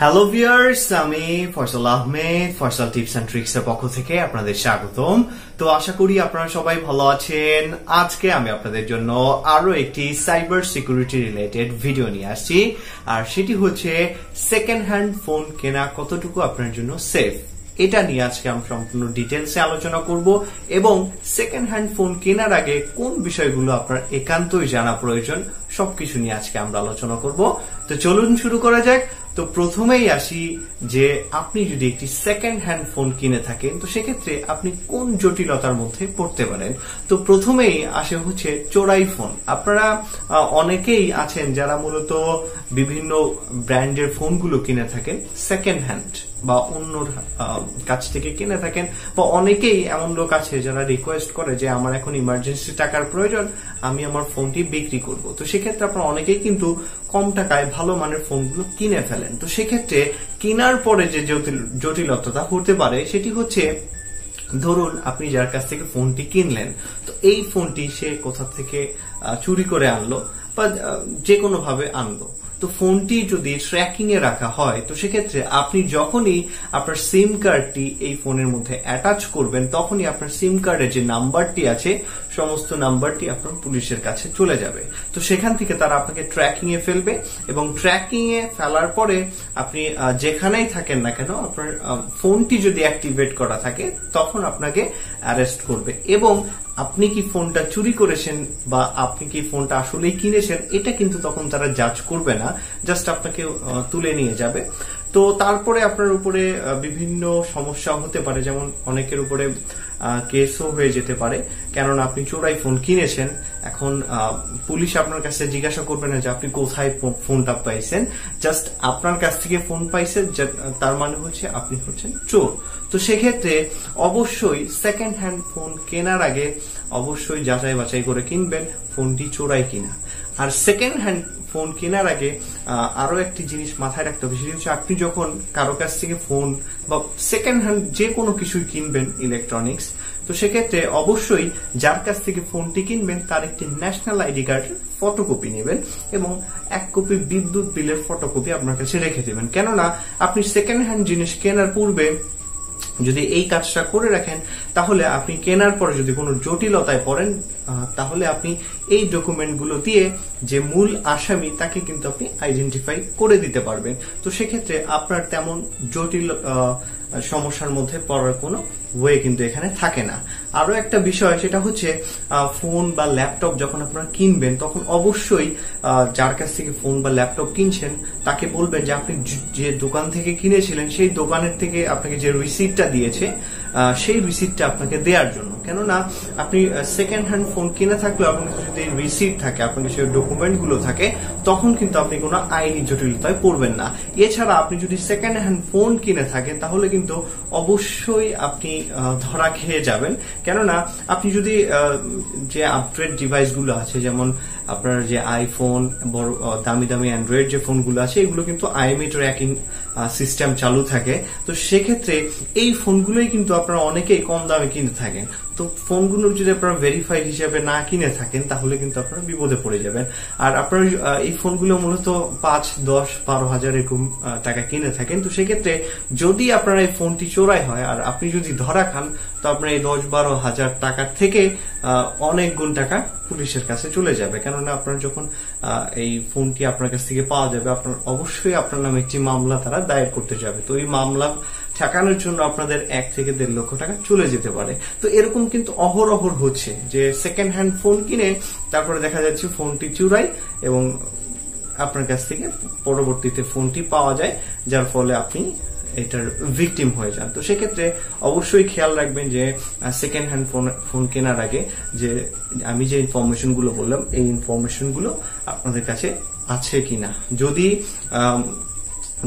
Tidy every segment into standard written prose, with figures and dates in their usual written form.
Hello viewers, আমি Faisal Ahmed Faisal tips and tricks এর পক্ষ থেকে আপনাদের স্বাগতম। তো আশা করি আপনারা সবাই ভালো আছেন। আজকে আমি আপনাদের জন্য আরো একটি সাইবার সিকিউরিটি রিলেটেড ভিডিও নিয়ে আসছি, আর সেটি হচ্ছে সেকেন্ড হ্যান্ড ফোন কেনা কতটুকু আপনার জন্য সেফ। এটা নিয়ে আজকে আমি সম্পূর্ণ ডিটেলসে আলোচনা করব এবং সেকেন্ড হ্যান্ড ফোন কেনার আগে কোন বিষয়গুলো আপনার একান্তই জানা প্রয়োজন সবকিছু নিয়ে আজকে আমরা আলোচনা করব। তো চলুন শুরু করা যাক। তো প্রথমেই আসি যে আপনি যদি একটি সেকেন্ড হ্যান্ড ফোন কিনে থাকেন তো সেক্ষেত্রে আপনি কোন জটিলতার মধ্যে পড়তে পারেন। তো প্রথমেই আসে হচ্ছে চোরাই ফোন। আপনারা অনেকেই আছেন যারা মূলত বিভিন্ন ব্র্যান্ডের ফোনগুলো কিনে থাকেন সেকেন্ড হ্যান্ড বা অন্যর কাছ থেকে কিনে থাকেন, বা অনেকেই এমন লোক আছে যারা রিকোয়েস্ট করে যে আমার এখন ইমার্জেন্সি টাকার প্রয়োজন, আমি আমার ফোনটি বিক্রি করব। তো সেক্ষেত্রে আপনারা অনেকেই কিন্তু কম টাকায় ভালো মানের ফোনগুলো কিনে ফেলেন। তো সেক্ষেত্রে কেনার পরে যে জটিলতা হতে পারে সেটি হচ্ছে, ধরুন আপনি যার কাছ থেকে ফোনটি কিনলেন, তো এই ফোনটি সে কোথা থেকে চুরি করে আনলো বা যে কোনো ভাবে আনলো। তো ফোনটি যদি ট্র্যাকিং এ রাখা হয় তো সেক্ষেত্রে আপনি যখনই আপনার সিম কার্ডটি এই ফোনের মধ্যে অ্যাটাচ করবেন তখনই আপনার সিম কার্ডের যে নাম্বারটি আছে সমস্ত নাম্বারটি আপনার পুলিশের কাছে চলে যাবে। তো সেখান থেকে তারা আপনাকে ট্র্যাকিং এ ফেলবে এবং ট্র্যাকিং এ ফেলার পরে আপনি যেখানেই থাকেন না কেন আপনার ফোনটি যদি অ্যাক্টিভেট করা থাকে তখন আপনাকে অ্যারেস্ট করবে এবং আপনি কি ফোনটা চুরি করেছেন বা আপনি কি ফোনটা আসলেই কিনেছেন এটা কিন্তু তখন তারা জাজ করবে না, জাস্ট আপনাকে তুলে নিয়ে যাবে। তো তারপরে আপনার উপরে বিভিন্ন সমস্যা হতে পারে, যেমন অনেকের উপরে কেসও হয়ে যেতে পারে, কেননা আপনি চোরাই ফোন কিনেছেন। এখন পুলিশ আপনার কাছে জিজ্ঞাসা করবে না যে আপনি কোথায় ফোনটা পাইছেন, জাস্ট আপনার কাছ থেকে ফোন পাইছেন, তার মানে হচ্ছে আপনি হচ্ছেন চোর। তো সেক্ষেত্রে অবশ্যই সেকেন্ড হ্যান্ড ফোন কেনার আগে অবশ্যই যাচাই বাছাই করে কিনবেন ফোনটি চোরাই কিনা। আর সেকেন্ড হ্যান্ড ফোন কেনার আগে আরো একটি জিনিস মাথায় রাখতে হবে, সেটি হচ্ছে আপনি যখন কারো কাছ থেকে ফোন বা সেকেন্ড হ্যান্ড যে কোনো কিছুই কিনবেন ইলেকট্রনিক্স, তো সেক্ষেত্রে অবশ্যই যার কাছ থেকে ফোনটি কিনবেন তার একটি ন্যাশনাল আইডি কার্ডের ফটোকপি নেবেন এবং 1 কপি বিদ্যুৎ বিলের ফটোকপি আপনার কাছে রেখে দেবেন। কেননা আপনি সেকেন্ড হ্যান্ড জিনিস কেনার পূর্বে যদি এই কাজটা করে রাখেন তাহলে আপনি কেনার পরে যদি কোনো জটিলতায় পড়েন তাহলে আপনি এই ডকুমেন্টগুলো দিয়ে যে মূল আসামি তাকে কিন্তু আপনি আইডেন্টিফাই করে দিতে পারবেন। তো সেক্ষেত্রে আপনার তেমন জটিল সমস্যার মধ্যে পড়ার কোনো ওয়ে কিন্তু এখানে থাকে না। আরো একটা বিষয় সেটা হচ্ছে ফোন বা ল্যাপটপ যখন আপনারা কিনবেন তখন অবশ্যই যার কাছ থেকে ফোন বা ল্যাপটপ কিনছেন তাকে বলবেন যে আপনি যে দোকান থেকে কিনেছিলেন সেই দোকানের থেকে আপনাকে যে রিসিপ্টটা দিয়েছে সেই রিসিপ্টটা আপনাকে দেওয়ার জন্য। কেননা আপনি সেকেন্ড হ্যান্ড ফোন কিনে থাকলেও আপনার কাছে যদি রিসিপ্ট থাকে, আপনার কাছে ডকুমেন্ট গুলো থাকে, তখন কিন্তু আপনি কোনো আইনি জটিলতায় পড়বেন না। এছাড়া আপনি যদি সেকেন্ড হ্যান্ড ফোন কিনে থাকেন তাহলে কিন্তু অবশ্যই আপনি ধরা খেয়ে যাবেন। কেননা আপনি যদি যে আপগ্রেড ডিভাইস গুলো আছে, যেমন আপনার যে আইফোন, বড় দামি দামি অ্যান্ড্রয়েড যে ফোনগুলো আছে, এগুলো কিন্তু আইএমইআই ট্র্যাকিং সিস্টেম চালু থাকে। তো সেক্ষেত্রে এই ফোনগুলোই কিন্তু আপনারা অনেকেই কম দামে কিনে থাকেন। তো ফোনগুলো যদি আপনারা ভেরিফাইড হিসেবে না কিনে থাকেন তাহলে কিন্তু আপনারা বিপদে পড়ে যাবেন। আর আপনারা এই ফোনগুলো মূলত 5, 10, 12 হাজার এরকম টাকা কিনে থাকেন। তো সেক্ষেত্রে যদি আপনার এই ফোনটি চোরাই হয় আর আপনি যদি ধরা খান তো আপনার এই 10-12 হাজার টাকার থেকে অনেক গুণ টাকা পুলিশের কাছে চলে যাবে। কেননা আপনার যখন এই ফোনটি আপনার কাছ থেকে পাওয়া যাবে আপনার অবশ্যই আপনার নামে একটি মামলা তারা দায়ের করতে যাবে। তো এই মামলা ঠেকানোর জন্য আপনাদের 1 থেকে 1.5 লক্ষ টাকা চলে যেতে পারে। তো এরকম কিন্তু অহরহ হচ্ছে যে সেকেন্ড হ্যান্ড ফোন কিনে তারপরে দেখা যাচ্ছে ফোনটি চুরাই এবং আপনার কাছ থেকে পরবর্তীতে ফোনটি পাওয়া যায়, যার ফলে আপনি এটার ভিকটিম হয়ে যান। তো সেক্ষেত্রে অবশ্যই খেয়াল রাখবেন যে সেকেন্ড হ্যান্ড ফোন কেনার আগে যে আমি যে ইনফরমেশন গুলো বললাম এই ইনফরমেশন গুলো আপনাদের কাছে আছে কিনা। যদি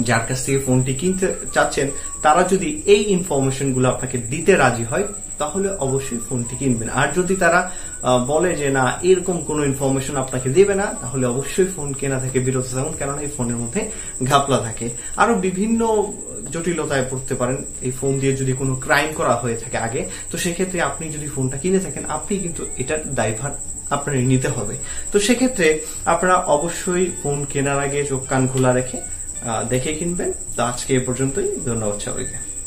যার কাছ থেকে ফোনটি কিনতে চাচ্ছেন তারা যদি এই ইনফরমেশন গুলো আপনাকে দিতে রাজি হয় তাহলে অবশ্যই ফোনটি কিনবেন। আর যদি তারা বলে যে না এরকম কোনো ইনফরমেশন আপনাকে দেবে না তাহলে অবশ্যই ফোন কেনা থেকে বিরত থাকুন, কেননা এই ফোনের মধ্যে ঘাপলা থাকে। আরো বিভিন্ন জটিলতায় পড়তে পারেন এই ফোন দিয়ে যদি কোনো ক্রাইম করা হয়ে থাকে আগে, তো সেক্ষেত্রে আপনি যদি ফোনটা কিনে থাকেন আপনি কিন্তু এটার দায়ভার আপনার নিতে হবে। তো সেক্ষেত্রে আপনারা অবশ্যই ফোন কেনার আগে চোখ কান খোলা রেখে দেখে কিনবেন। তো আজকে এ পর্যন্তই, ধন্যবাদ সবাইকে।